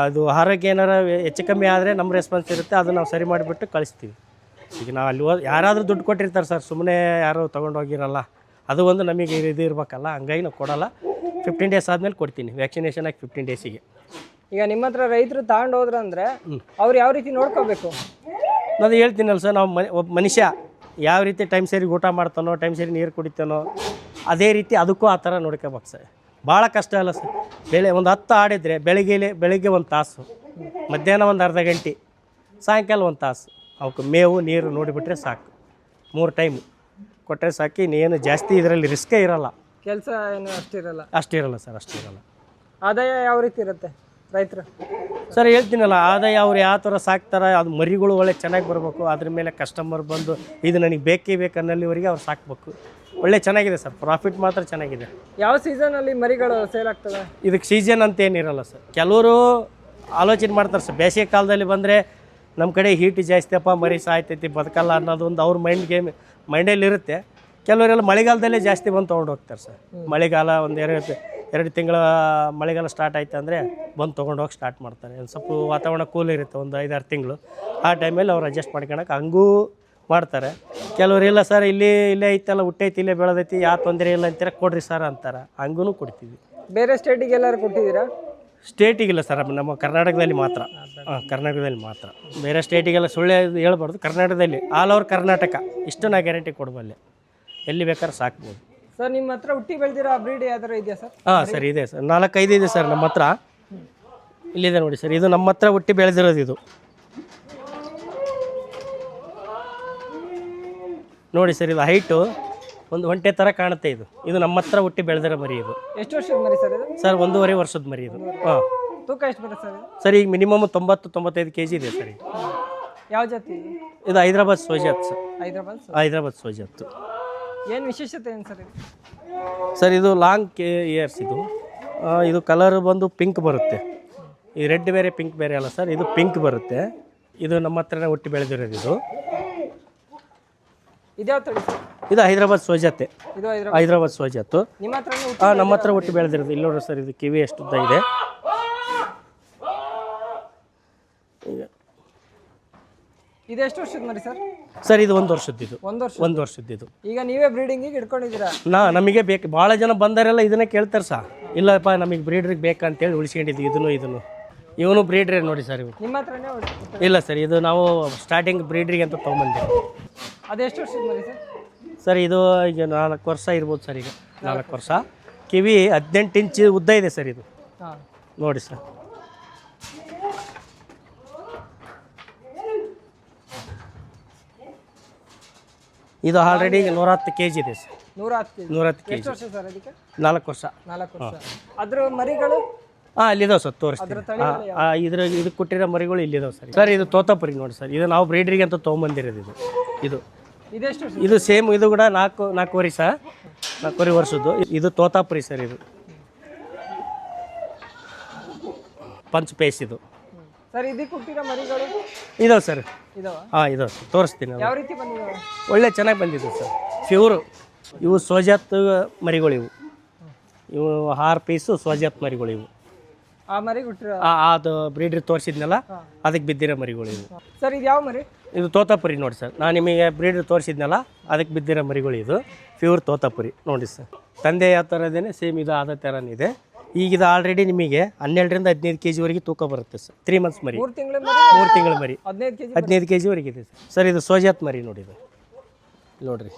ಅದು ಆರೋಗ್ಯ ಏನಾರ ಹೆಚ್ಚು ಕಮ್ಮಿ ಆದರೆ ನಮ್ಮ ರೆಸ್ಪಾನ್ಸ್ ಇರುತ್ತೆ, ಅದು ನಾವು ಸರಿ ಮಾಡಿಬಿಟ್ಟು ಕಳಿಸ್ತೀವಿ. ಈಗ ನಾವು ಅಲ್ಲಿ ಯಾರಾದರೂ ದುಡ್ಡು ಕೊಟ್ಟಿರ್ತಾರೆ ಸರ್, ಸುಮ್ಮನೆ ಯಾರು ತೊಗೊಂಡೋಗಿರಲ್ಲ. ಅದು ಒಂದು ನಮಗೆ ಇದು ಇರಬೇಕಲ್ಲ, ಹಂಗಾಗಿ ನಾವು ಕೊಡಲ್ಲ. 15 ಡೇಸ್ ಆದಮೇಲೆ ಕೊಡ್ತೀನಿ ವ್ಯಾಕ್ಸಿನೇಷನ್ ಆಗಿ 15 ಡೇಸಿಗೆ. ಈಗ ನಿಮ್ಮ ಹತ್ರ ರೈತರು ತಗೊಂಡು ಹೋದ್ರಂದ್ರೆ ಅವ್ರು ಯಾವ ರೀತಿ ನೋಡ್ಕೋಬೇಕು? ನಾನು ಹೇಳ್ತೀನಲ್ಲ ಸರ್, ನಾವು ಒಬ್ಬ ಮನುಷ್ಯ ಯಾವ ರೀತಿ ಟೈಮ್ ಸರಿ ಊಟ ಮಾಡ್ತಾನೋ, ಟೈಮ್ ಸರಿ ನೀರು ಕುಡಿತಾನೋ, ಅದೇ ರೀತಿ ಅದಕ್ಕೂ ಆ ಥರ ನೋಡ್ಕೋಬೇಕು ಸರ್. ಭಾಳ ಕಷ್ಟ ಅಲ್ಲ ಸರ್. ಒಂದು 10 ಆಡಿದರೆ ಬೆಳಿಗ್ಗೆ 1 ತಾಸು, ಮಧ್ಯಾಹ್ನ ಒಂದು ಅರ್ಧ ಗಂಟೆ, ಸಾಯಂಕಾಲ 1 ತಾಸು ಅವಕ್ಕೆ ಮೇವು ನೀರು ನೋಡಿಬಿಟ್ರೆ ಸಾಕು. 3 ಟೈಮು ಕೊಟ್ಟರೆ ಸಾಕು. ಇನ್ನೇನು ಜಾಸ್ತಿ ಇದರಲ್ಲಿ ರಿಸ್ಕೇ ಇರೋಲ್ಲ. ಕೆಲಸ ಏನು ಅಷ್ಟಿರಲ್ಲ? ಅಷ್ಟಿರಲ್ಲ ಸರ್, ಅಷ್ಟಿರಲ್ಲ. ಆದಾಯ ಯಾವ ರೀತಿ ಇರುತ್ತೆ ರೈತರು? ಸರ್ ಹೇಳ್ತೀನಲ್ಲ, ಆದಾಯ ಅವ್ರು ಯಾವ ಥರ ಸಾಕ್ತಾರೆ, ಅದು ಮರಿಗಳು ಒಳ್ಳೆ ಚೆನ್ನಾಗಿ ಬರಬೇಕು. ಅದ್ರ ಮೇಲೆ ಕಸ್ಟಮರ್ ಬಂದು ಇದು ನನಗೆ ಬೇಕೇ ಬೇಕು ಅನ್ನೋಲ್ಲಿವರೆಗೆ ಅವ್ರು ಸಾಕಬೇಕು. ಒಳ್ಳೆ ಚೆನ್ನಾಗಿದೆ ಸರ್, ಪ್ರಾಫಿಟ್ ಮಾತ್ರ ಚೆನ್ನಾಗಿದೆ. ಯಾವ ಸೀಸನಲ್ಲಿ ಮರಿಗಳು ಸೇಲ್ ಆಗ್ತವೆ? ಇದಕ್ಕೆ ಸೀಸನ್ ಅಂತ ಏನಿರಲ್ಲ ಸರ್. ಕೆಲವರು ಆಲೋಚನೆ ಮಾಡ್ತಾರೆ ಸರ್, ಬೇಸಿಗೆ ಕಾಲದಲ್ಲಿ ಬಂದರೆ ನಮ್ಮ ಕಡೆ ಹೀಟ್ ಜಾಸ್ತಿಯಪ್ಪ, ಮರಿ ಸಾಯ್ತೈತಿ, ಬದುಕಲ್ಲ ಅನ್ನೋದು ಒಂದು ಅವ್ರ ಮೈಂಡಲ್ಲಿ ಇರುತ್ತೆ. ಕೆಲವರೆಲ್ಲ ಮಳೆಗಾಲದಲ್ಲೇ ಜಾಸ್ತಿ ಬಂದು ತೊಗೊಂಡು ಹೋಗ್ತಾರೆ ಸರ್. ಮಳೆಗಾಲ ಒಂದು 2 ತಿಂಗಳ ಮಳೆಗಾಲ ಸ್ಟಾರ್ಟ್ ಆಯ್ತು ಅಂದರೆ ಬಂದು ತೊಗೊಂಡೋಗಿ ಸ್ಟಾರ್ಟ್ ಮಾಡ್ತಾರೆ. ಒಂದು ಸ್ವಲ್ಪ ವಾತಾವರಣ ಕೂಲ್ ಇರುತ್ತೆ, ಒಂದು 5-6 ತಿಂಗಳು. ಆ ಟೈಮಲ್ಲಿ ಅವ್ರು ಅಡ್ಜಸ್ಟ್ ಮಾಡ್ಕೊಳಕ್ಕೆ ಹಂಗೂ ಮಾಡ್ತಾರೆ. ಕೆಲವರು ಇಲ್ಲ ಸರ್, ಇಲ್ಲೇ ಐತಲ್ಲ, ಹುಟ್ಟೈತಿ, ಇಲ್ಲೇ ಬೆಳೆದೈತಿ, ಯಾವ ತೊಂದರೆ ಇಲ್ಲ ಅಂತೀರ, ಕೊಡ್ರಿ ಸರ್ ಅಂತಾರೆ. ಹಂಗೂ ಕೊಡ್ತೀವಿ. ಬೇರೆ ಸ್ಟೇಟಿಗೆ ಎಲ್ಲರೂ ಕೊಟ್ಟಿದ್ದೀರಾ? ಸ್ಟೇಟಿಗಿಲ್ಲ ಸರ್, ನಮ್ಮ ಕರ್ನಾಟಕದಲ್ಲಿ ಮಾತ್ರ. ಕರ್ನಾಟಕದಲ್ಲಿ ಮಾತ್ರ. ಬೇರೆ ಸ್ಟೇಟಿಗೆಲ್ಲ ಸುಳ್ಳು ಹೇಳ್ಬಾರ್ದು. ಕರ್ನಾಟಕದಲ್ಲಿ ಆಲ್ ಓವರ್ ಕರ್ನಾಟಕ ಇಷ್ಟು ನಾ ಗ್ಯಾರಂಟಿ ಕೊಡಬಲ್ಲೆ. ಎಲ್ಲಿ ಬೇಕಾದ್ರೆ ಸಾಕ್ಬೋದು ಸರ್. ನಿಮ್ಮ ಹತ್ರ ಹುಟ್ಟಿ ಬೆಳೆದಿರೋ ಬ್ರೀಡ್ ಯಾವ್ದಾರು ಇದೆಯಾ ಸರ್? ಹಾಂ ಸರ್, ಇದೆ ಸರ್. 4-5 ಇದೆ ಸರ್ ನಮ್ಮ ಹತ್ರ. ಇಲ್ಲಿದೆ ನೋಡಿ ಸರ್, ಇದು ನಮ್ಮ ಹತ್ರ ಹುಟ್ಟಿ ಬೆಳೆದಿರೋದು. ಇದು ನೋಡಿ ಸರ್, ಇದು ಹೈಟು ಒಂದು ಒಂಟೆ ಥರ ಕಾಣುತ್ತೆ. ಇದು ನಮ್ಮ ಹತ್ರ ಹುಟ್ಟಿ ಬೆಳೆದಿರೋ ಮರಿ. ಇದು ಎಷ್ಟು ವರ್ಷದ ಮರಿ ಸರ್ ಇದು? ಸರ್ 1.5 ವರ್ಷದ ಮರಿ ಇದು. ಹಾಂ. ತೂಕ ಎಷ್ಟು ಬರುತ್ತೆ ಸರ್? ಸರ್ ಈಗ ಮಿನಿಮಮ್ 90-95 kg ಇದೆ ಸರ್. ಯಾವ ಜಾತಿ ಇದು? ಹೈದರಾಬಾದ್ ಸೋಜಾತ್ ಸರ್. ಹೈದರಾಬಾದ್ ಸೋಜಾತ್. ಏನು ವಿಶೇಷತೆ ಏನು ಸರ್ ಇದು? ಸರ್ ಇದು ಲಾಂಗ್ ಇಯರ್ಸ್. ಇದು ಕಲರ್ ಬಂದು ಪಿಂಕ್ ಬರುತ್ತೆ. ಈ ರೆಡ್ ಬೇರೆ ಪಿಂಕ್ ಬೇರೆ ಅಲ್ಲ ಸರ್, ಇದು ಪಿಂಕ್ ಬರುತ್ತೆ. ಇದು ನಮ್ಮ ಹತ್ರನೇ ಹುಟ್ಟಿ ಬೆಳೆದಿರೋದು. ಇದ್ಯಾವ ತಳಿ ಸರ್? ಇದು ಹೈದರಾಬಾದ್ ಸೋಜಾತೆ. ಇದು ಹೈದರಾಬಾದ್ ಸೋಜಾತು. ನಿಮ್ಮ ಹತ್ರ? ಹಾಂ, ನಮ್ಮ ಹತ್ರ ಹುಟ್ಟಿ ಬೆಳೆದಿರೋದು. ಇಲ್ಲಿ ನೋಡ್ರಿ ಸರ್, ಇದು ಕಿವಿ ಎಷ್ಟುದ್ದ ಇದೆ. ಇದು ಎಷ್ಟು ವರ್ಷದ ಮರಿ ಸರ್? ಸರ್ ಇದು 1 ವರ್ಷದ್ದು. ಇದು 1 ವರ್ಷದ್ದು. ಈಗ ನೀವೇ ಬ್ರೀಡಿಂಗಿಗೆ ಇಟ್ಕೊಂಡಿದ್ದೀರಾ? ನಮಗೆ ಬೇಕು. ಭಾಳ ಜನ ಬಂದಾರೆಲ್ಲ ಇದನ್ನೇ ಕೇಳ್ತಾರೆ ಸರ್. ಇಲ್ಲಪ್ಪ ನಮಗೆ ಬ್ರೀಡ್ರಿಗೆ ಬೇಕಂತೇಳಿ ಉಳಿಸ್ಕೊಂಡಿದ್ವಿ. ಇದನ್ನು ಇವನು ಬ್ರೀಡ್ರೇ ನೋಡಿ ಸರ್. ಇವು ನಿಮ್ಮ ಹತ್ರನೇ? ಇಲ್ಲ ಸರ್, ಇದು ನಾವು ಸ್ಟಾರ್ಟಿಂಗ್ ಬ್ರೀಡ್ರಿಗೆ ಅಂತ ತೊಗೊಂಬಂದಿವಿ. ಅದೆಷ್ಟು ವರ್ಷದ ಮರಿ ಸರ್? ಸರ್ ಇದು ಈಗ 4 ವರ್ಷ ಇರ್ಬೋದು ಸರ್. ಈಗ 4 ವರ್ಷ. ಕಿವಿ 18 ಇಂಚ್ ಉದ್ದ ಇದೆ ಸರ್. ಇದು ನೋಡಿ ಸರ್. ಇದು ಆಲ್ರೆಡಿ 110 kg ಇದೆ ಸರ್. 110 kg. ಎಷ್ಟು ವರ್ಷ ಸರ್ ಅದಕ್ಕೆ? 4 ವರ್ಷ. ಅದ್ರ ಮರಿಗಳು? ಹಾಂ, ಇಲ್ಲಿದಾವೆ ಸರ್, ತೋರಿಸ್ತೀನಿ. ಇದಕ್ಕೆ ಕೊಟ್ಟಿರೋ ಮರಿಗಳು ಇಲ್ಲಿದಾವೆ ಸರ್. ಸರ್ ಇದು ತೋತಾಪುರಿ ನೋಡಿ ಸರ್. ಇದು ನಾವು ಬ್ರೀಡ್ರಿಗೆ ಅಂತ ತೊಗೊಂಬಂದಿರೋದು. ಇದು ಸೇಮ್. ಇದು ಕೂಡ 4 ಸರ್. 4 ವರ್ಷದ್ದು. ಇದು ತೋತಾಪುರಿ ಸರ್. ಇದು ಪಂಚ್ ಪೇಸ್. ಇದು ಸರ್ ಇದಕ್ಕೆ ಹುಟ್ಟಿರೋ ಮರಿಗಳು ಇದಾವೆ ಸರ್. ಇದಾವ? ಹಾಂ ಇದಾವೆ ಸರ್, ತೋರಿಸ್ತೀನಿ ಅದು. ಯಾವ ರೀತಿ ಬಂದಿದಾವೆ? ಒಳ್ಳೆ ಚೆನ್ನಾಗಿ ಬಂದಿದೆ ಸರ್, ಪ್ಯೂರು. ಇವು ಸೋಜಾತ್ ಮರಿಗಳು, ಇವು 6 ಪೀಸು ಸೋಜಾತ್ ಮರಿಗಳು ಇವು. ಆ ಮರಿಗೆ ಹುಟ್ಟಿರೋ ಅದು ಬ್ರೀಡ್ರ್ ತೋರಿಸಿದ್ನಲ್ಲ ಅದಕ್ಕೆ ಬಿದ್ದಿರೋ ಮರಿಗಳು ಇವು. ಸರ್ ಇದು ಯಾವ ಮರಿ? ಇದು ತೋತಾಪುರಿ ನೋಡಿ ಸರ್, ನಾನು ನಿಮಗೆ ಬ್ರೀಡ್ರ್ ತೋರಿಸಿದ್ನಲ್ಲ ಅದಕ್ಕೆ ಬಿದ್ದಿರೋ ಮರಿಗಳು ಇದು ಪ್ಯೂರ್ ತೋತಾಪುರಿ ನೋಡಿ ಸರ್. ತಂದೆ ಯಾವ ಥರದೇನೆ ಸೇಮ್ ಇದು ಅದೇ ಥರನೇ ಇದೆ. ಈಗ ಇದು ಆಲ್ರೆಡಿ ನಿಮಗೆ 12ರಿಂದ 15 kg ವರೆಗೆ ತೂಕ ಬರುತ್ತೆ ಸರ್. 3 months ಮರಿ, 3 ತಿಂಗಳ ಮರಿ, 3 ತಿಂಗಳ ಮರಿ 15 kg. 15 kg ವರೆಗೆ ಇದೆ ಸರ್. ಇದು ಸೋಜಾತ್ ಮರಿ ನೋಡಿ, ಇದು ನೋಡ್ರಿ.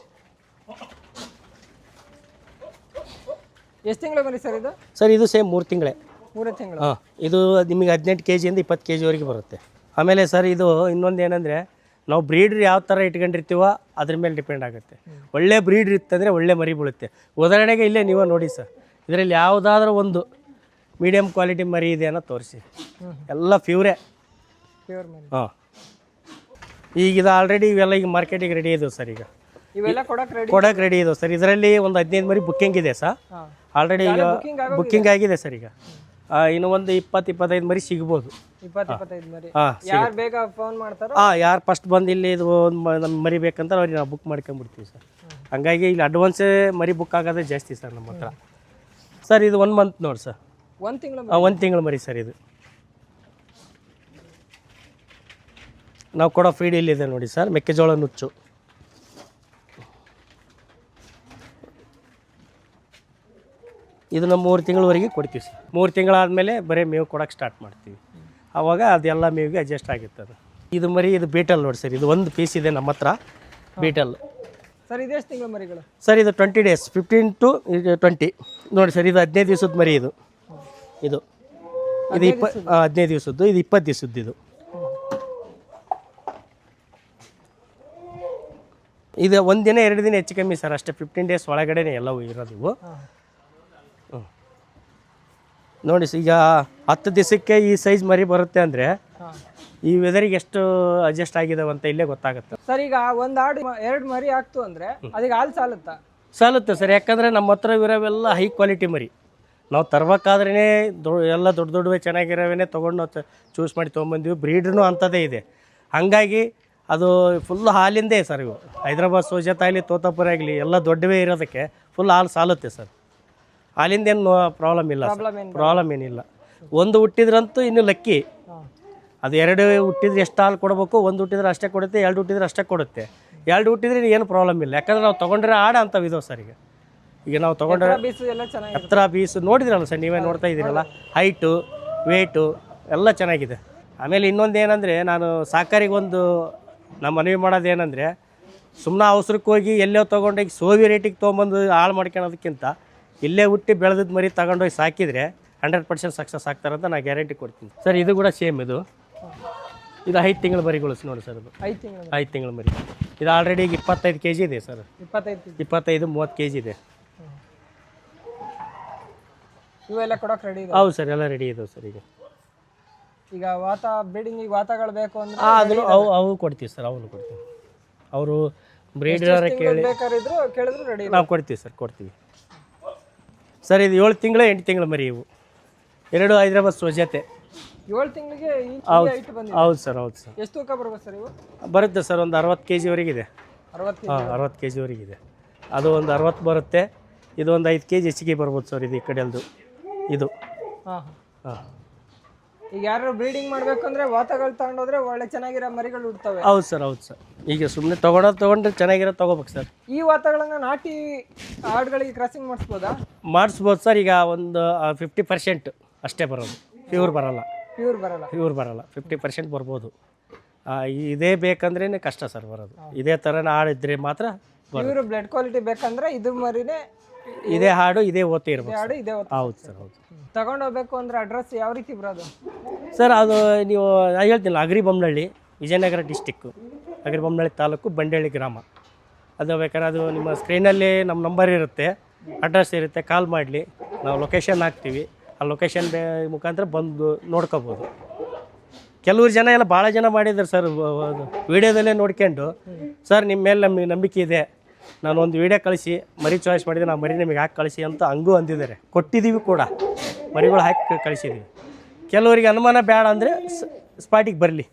ಎಷ್ಟು ತಿಂಗಳ ಮರಿ ಸರ್ ಇದು? ಸರ್ ಇದು ಸೇಮ್ 3 ತಿಂಗಳೇ. 3 ತಿಂಗಳು. ಹಾಂ, ಇದು ನಿಮಗೆ 18 kg-ಯಿಂದ 20 kg ವರೆಗೆ ಬರುತ್ತೆ. ಆಮೇಲೆ ಸರ್ ಇದು ಇನ್ನೊಂದು ಏನಂದರೆ, ನಾವು ಬ್ರೀಡ್ರ್ ಯಾವ ಥರ ಇಟ್ಕೊಂಡಿರ್ತೀವೋ ಅದ್ರ ಮೇಲೆ ಡಿಪೆಂಡ್ ಆಗುತ್ತೆ. ಒಳ್ಳೆ ಬ್ರೀಡ್ರ್ ಇತ್ತಂದರೆ ಒಳ್ಳೆ ಮರಿ ಬೀಳುತ್ತೆ. ಉದಾಹರಣೆಗೆ ಇಲ್ಲೇ ನೀವು ನೋಡಿ ಸರ್, ಇದರಲ್ಲಿ ಯಾವುದಾದ್ರೂ ಒಂದು ಮೀಡಿಯಮ್ ಕ್ವಾಲಿಟಿ ಮರಿ ಇದೆ ಅನ್ನೋ ತೋರಿಸಿ, ಎಲ್ಲ ಪ್ಯೂರೇ. ಪ್ಯೂರ್ ಮರಿ. ಹಾಂ, ಈಗ ಇದು ಆಲ್ರೆಡಿ ಇವೆಲ್ಲ ಈಗ ಮಾರ್ಕೆಟಿಗೆ ರೆಡಿ ಇದಾವೆ ಸರ್. ಈಗ ಇವೆಲ್ಲ ಕೊಡಕ್ಕೆ ರೆಡಿ ಇದಾವೆ ಸರ್. ಇದರಲ್ಲಿ ಒಂದು 15 ಮರಿ ಬುಕ್ಕಿಂಗ್ ಇದೆ ಸರ್. ಆಲ್ರೆಡಿ ಈಗ ಬುಕ್ಕಿಂಗ್ ಆಗಿದೆ ಸರ್. ಈಗ ಇನ್ನು ಒಂದು 20-25 ಮರಿ ಸಿಗ್ಬೋದು. 20-25 ಮರಿ. ಹಾಂ, ಯಾರು ಬೇಗ ಫೋನ್ ಮಾಡ್ತಾರೋ ಯಾರು ಫಸ್ಟ್ ಬಂದು ಇಲ್ಲಿ ಇದು ನಮ್ಮ ಮರಿ ಬೇಕಂತ ಅವ್ರಿಗೆ ನಾವು ಬುಕ್ ಮಾಡ್ಕೊಂಡ್ಬಿಡ್ತೀವಿ ಸರ್. ಹಂಗಾಗಿ ಇಲ್ಲಿ ಅಡ್ವಾನ್ಸೇ ಮರಿ ಬುಕ್ ಆಗೋದೇ ಜಾಸ್ತಿ ಸರ್ ನಮ್ಮ ಹತ್ರ. ಸರ್ ಇದು 1 month ನೋಡಿ ಸರ್. 1 ತಿಂಗಳು? 1 ತಿಂಗಳು ಮರಿ ಸರ್. ಇದು ನಾವು ಕೊಡೋ ಫೀಡ್ ಇಲ್ಲಿದೆ ನೋಡಿ ಸರ್, ಮೆಕ್ಕೆಜೋಳ ನುಚ್ಚು. ಇದನ್ನ 3 ತಿಂಗಳವರೆಗೆ ಕೊಡ್ತೀವಿ ಸರ್. 3 ತಿಂಗಳಾದಮೇಲೆ ಬರೀ ಮೇವು ಕೊಡೋಕೆ ಸ್ಟಾರ್ಟ್ ಮಾಡ್ತೀವಿ. ಆವಾಗ ಅದೆಲ್ಲ ಮೇವಿಗೆ ಅಡ್ಜಸ್ಟ್ ಆಗುತ್ತೆ ಅದು. ಇದು ಮರಿ, ಇದು ಬೀಟಲ್ ನೋಡಿ ಸರ್. ಇದು ಒಂದು ಪೀಸ್ ಇದೆ ನಮ್ಮ ಹತ್ರ, ಬೀಟಲ್. ಸರ್ ಇದೆಷ್ಟು ತಿಂಗಳ ಮರಿಗಳು? ಸರ್ ಇದು 20 days, 15 to 20 ನೋಡಿ ಸರ್. ಇದು 15 ದಿವಸದ ಮರಿ. ಇದು 15 ದಿವಸದ್ದು, ಇದು 20 ದಿವಸದ್ದು. ಇದು 1 ದಿನ 2 ದಿನ ಹೆಚ್ಚು ಕಮ್ಮಿ ಸರ್, ಅಷ್ಟೇ. 15 days ಒಳಗಡೆನೆ ಎಲ್ಲವೂ ಇರೋದು ಇವು. ನೋಡಿ ಈಗ 10 ದಿವಸಕ್ಕೆ ಈ ಸೈಜ್ ಮರಿ ಬರುತ್ತೆ ಅಂದರೆ ಈ ವೆದರಿಗೆ ಎಷ್ಟು ಅಡ್ಜಸ್ಟ್ ಆಗಿದಾವೆ ಅಂತ ಇಲ್ಲೇ ಗೊತ್ತಾಗುತ್ತೆ ಸರ್. ಈಗ ಒಂದು ಆಡು 2 ಮರಿ ಆಗ್ತು ಅಂದರೆ ಅದಕ್ಕೆ ಹಾಲು ಸಾಲುತ್ತೆ ಸರ್. ಯಾಕಂದರೆ ನಮ್ಮ ಹತ್ರ ಇರೋವೆಲ್ಲ ಹೈ ಕ್ವಾಲಿಟಿ ಮರಿ. ನಾವು ತರಬೇಕಾದ್ರೇ ಎಲ್ಲ ದೊಡ್ಡವೇ ಚೆನ್ನಾಗಿರೋವೇ ತೊಗೊಂಡು ನಾವು ಚೂಸ್ ಮಾಡಿ ತೊಗೊಂಬಂದಿವಿ. ಬ್ರೀಡ್ರೂ ಅಂಥದ್ದೇ ಇದೆ. ಹಾಗಾಗಿ ಅದು ಫುಲ್ ಹಾಲಿಂದೇ ಸರ್. ಇವು ಹೈದ್ರಾಬಾದ್ ಸೋಜಾತ್ ಆಗಲಿ, ತೋತಾಪುರಿ ಆಗಲಿ, ಎಲ್ಲ ದೊಡ್ಡವೇ ಇರೋದಕ್ಕೆ ಫುಲ್ ಹಾಲು ಸಾಲುತ್ತೆ ಸರ್. ಹಾಲಿಂದೇನು ಪ್ರಾಬ್ಲಮ್ ಇಲ್ಲ, ಪ್ರಾಬ್ಲಮ್ ಏನಿಲ್ಲ. ಒಂದು ಹುಟ್ಟಿದ್ರಂತೂ ಇನ್ನು ಲಕ್ಕಿ. ಅದು 2 ಹುಟ್ಟಿದ್ರೆ ಎಷ್ಟು ಹಾಲು ಕೊಡಬೇಕು, 1 ಹುಟ್ಟಿದ್ರೆ ಅಷ್ಟೇ ಕೊಡುತ್ತೆ, 2 ಹುಟ್ಟಿದ್ರೆ ಅಷ್ಟೇ ಕೊಡುತ್ತೆ. 2 ಹುಟ್ಟಿದ್ರೆ ಏನು ಪ್ರಾಬ್ಲಮ್ ಇಲ್ಲ. ಯಾಕಂದ್ರೆ ನಾವು ತೊಗೊಂಡ್ರೆ ಆಡ ಅಂಥವು ಇದಾವೆ ಸರ್. ಈಗ ನಾವು ತೊಗೊಂಡ್ರೆ ಹತ್ರ ಬೀಸು ನೋಡಿದ್ರಲ್ಲ ಸರ್, ನೀವೇ ನೋಡ್ತಾ ಇದ್ದೀರಲ್ಲ. ಹೈಟು, ವೇಟು ಎಲ್ಲ ಚೆನ್ನಾಗಿದೆ. ಆಮೇಲೆ ಇನ್ನೊಂದು ಏನಂದರೆ, ನಾನು ಸಾಕಾರಿಗೊಂದು ನಮ್ಮ ಮನವಿ ಮಾಡೋದೇನೆಂದರೆ, ಸುಮ್ಮನೆ ಅವಸರಕ್ಕೆ ಹೋಗಿ ಎಲ್ಲೋ ತೊಗೊಂಡೋಗಿ ಸೋವಿ ರೇಟಿಗೆ ತೊಗೊಂಬಂದು ಹಾಳು ಮಾಡ್ಕೊಳೋದಕ್ಕಿಂತ ಇಲ್ಲೇ ಹುಟ್ಟಿ ಬೆಳೆದಿದ್ದು ಮರಿ ತಗೊಂಡೋಗಿ ಸಾಕಿದರೆ 100% ಸಕ್ಸಸ್ ಆಗ್ತಾರಂತ ನಾನು ಗ್ಯಾರಂಟಿ ಕೊಡ್ತೀನಿ ಸರ್. ಇದು ಕೂಡ ಸೇಮ್. ಇದು 5 ತಿಂಗಳ ಮರಿಗಳು ನೋಡಿ ಸರ್. ಇದು 5 ತಿಂಗಳ ಮರಿ. ಇದು ಆಲ್ರೆಡಿ ಈಗ 25 kg ಇದೆ ಸರ್. 25-30 kg ಇದೆ. ಇವೆಲ್ಲ ಕೊಡೋಕೆ ರೆಡಿ ಇದೆ? ಹೌದು ಸರ್, ಎಲ್ಲ ರೆಡಿ ಇದಾವೆ ಸರ್. ಈಗ ಬ್ರೀಡಿಂಗಿಗೆ ವಾತಗಳು ಬೇಕು ಅಂದರೆ ಅದನ್ನು ಅವು ಕೊಡ್ತೀವಿ ಸರ್. ಅವನು ಕೊಡ್ತೀವಿ. ಅವರು ಬ್ರೀಡರ್ ಕೇಳಿದ್ರು ರೆಡಿ ನಾವು ಕೊಡ್ತೀವಿ ಸರ್, ಕೊಡ್ತೀವಿ ಸರ್. ಇದು 7 ತಿಂಗಳು 8 ತಿಂಗಳ ಮರಿ. ಇವು 2 ಹೈದ್ರಾಬಾದ್ ಸೋಜಾತೆ. 7 ತಿಂಗಳಿಗೆ ಹೌದು ಸರ್. ಹೌದು ಸರ್. ಎಷ್ಟು ತೂಕ ಬರ್ಬೋದು ಸರ್ ಇವು? ಬರುತ್ತೆ ಸರ್, ಒಂದು 60 kg ವರೆಗಿದೆ. 60 kg ವರೆಗಿದೆ. ಅದು ಒಂದು 60 ಬರುತ್ತೆ. ಇದು ಒಂದು 5 kg ಹೆಚ್ಚಿಗೆ ಬರ್ಬೋದು ಸರ್. ಇದು ಈ ಕಡೆಯಲ್ದು ಇದು. ಹಾಂ, ಈಗ ಯಾರು ಬ್ರೀಡಿಂಗ್ ಮಾಡಬೇಕು ಅಂದರೆ ವಾತಗಳು ತಗೊಂಡೋದ್ರೆ ಒಳ್ಳೆ ಚೆನ್ನಾಗಿರೋ ಮರಿಗಳು ಹುಡ್ತವೆ. ಹೌದು ಸರ್. ಹೌದು ಸರ್. ಈಗ ಸುಮ್ಮನೆ ತೊಗೊಂಡ್ರೆ ಚೆನ್ನಾಗಿರೋ ತೊಗೋಬೇಕು ಸರ್. ಈ ವಾತಗಳನ್ನು ನಾಟಿ ಆಡುಗಳಿಗೆ ಕ್ರಾಸಿಂಗ್ ಮಾಡಿಸ್ಬೋದು ಸರ್. ಈಗ ಒಂದು 50% ಅಷ್ಟೇ ಬರೋದು, ಪ್ಯೂರ್ ಬರಲ್ಲ. 50% ಬರ್ಬೋದು. ಇದೇ ಬೇಕಂದ್ರೇ ಕಷ್ಟ ಸರ್ ಬರೋದು. ಇದೇ ಥರನ ಆಡಿದ್ರೆ ಮಾತ್ರ ಪ್ಯೂರ್ ಬ್ಲಡ್ ಕ್ವಾಲಿಟಿ ಬೇಕಂದ್ರೆ ಇದು ಮರಿನೇ, ಇದೇ ಹಾಡು ಇದೇ ಓದ್ತಾ ಇರ್ಬೇಕು. ಹೌದು ಸರ್. ಹೌದು. ತಗೊಂಡೋಗ್ಬೇಕು ಅಂದ್ರೆ ಅಡ್ರೆಸ್ ಯಾವ ರೀತಿ ಬರೋದು ಸರ್? ಅದು ನೀವು ಹೇಳ್ತಿಲ್ಲ, ಅಗ್ರಿಬೊಮ್ಮನಹಳ್ಳಿ, ವಿಜಯನಗರ ಡಿಸ್ಟಿಕ್ಕು, ಅಗ್ರಿಬೊಮ್ಮನಹಳ್ಳಿ ತಾಲೂಕು, ಬಂಡೇಳಿ ಗ್ರಾಮ. ಅದು ಬೇಕಾದ್ರೆ ಅದು ನಿಮ್ಮ ಸ್ಕ್ರೀನಲ್ಲಿ ನಮ್ಮ ನಂಬರ್ ಇರುತ್ತೆ, ಅಡ್ರೆಸ್ ಇರುತ್ತೆ. ಕಾಲ್ ಮಾಡಲಿ, ನಾವು ಲೊಕೇಶನ್ ಹಾಕ್ತೀವಿ. ಆ ಲೊಕೇಶನ್ ಮುಖಾಂತರ ಬಂದು ನೋಡ್ಕೋಬೋದು. ಕೆಲವ್ರು ಜನ ಎಲ್ಲ ಭಾಳ ಜನ ಮಾಡಿದ್ದಾರೆ ಸರ್, ವೀಡಿಯೋದಲ್ಲೇ ನೋಡ್ಕೊಂಡು, ಸರ್ ನಿಮ್ಮ ಮೇಲೆ ನಮಗೆ ನಂಬಿಕೆ ಇದೆ, ನಾನು ಒಂದು ವೀಡಿಯೋ ಕಳಿಸಿ ಮರಿ ಚಾಯ್ಸ್ ಮಾಡಿದೆ, ನಾವು ಮರಿ ನಿಮಗೆ ಹಾಕಿ ಕಳಿಸಿ ಅಂತ ಹಂಗೂ ಅಂದಿದ್ದಾರೆ. ಕೊಟ್ಟಿದ್ದೀವಿ ಕೂಡ, ಮರಿಗಳು ಹಾಕಿ ಕಳಿಸಿದ್ದೀವಿ. ಕೆಲವರಿಗೆ ಅನುಮಾನ ಬೇಡ ಅಂದರೆ ಸ್ಪಾಟಿಗೆ ಬರಲಿ.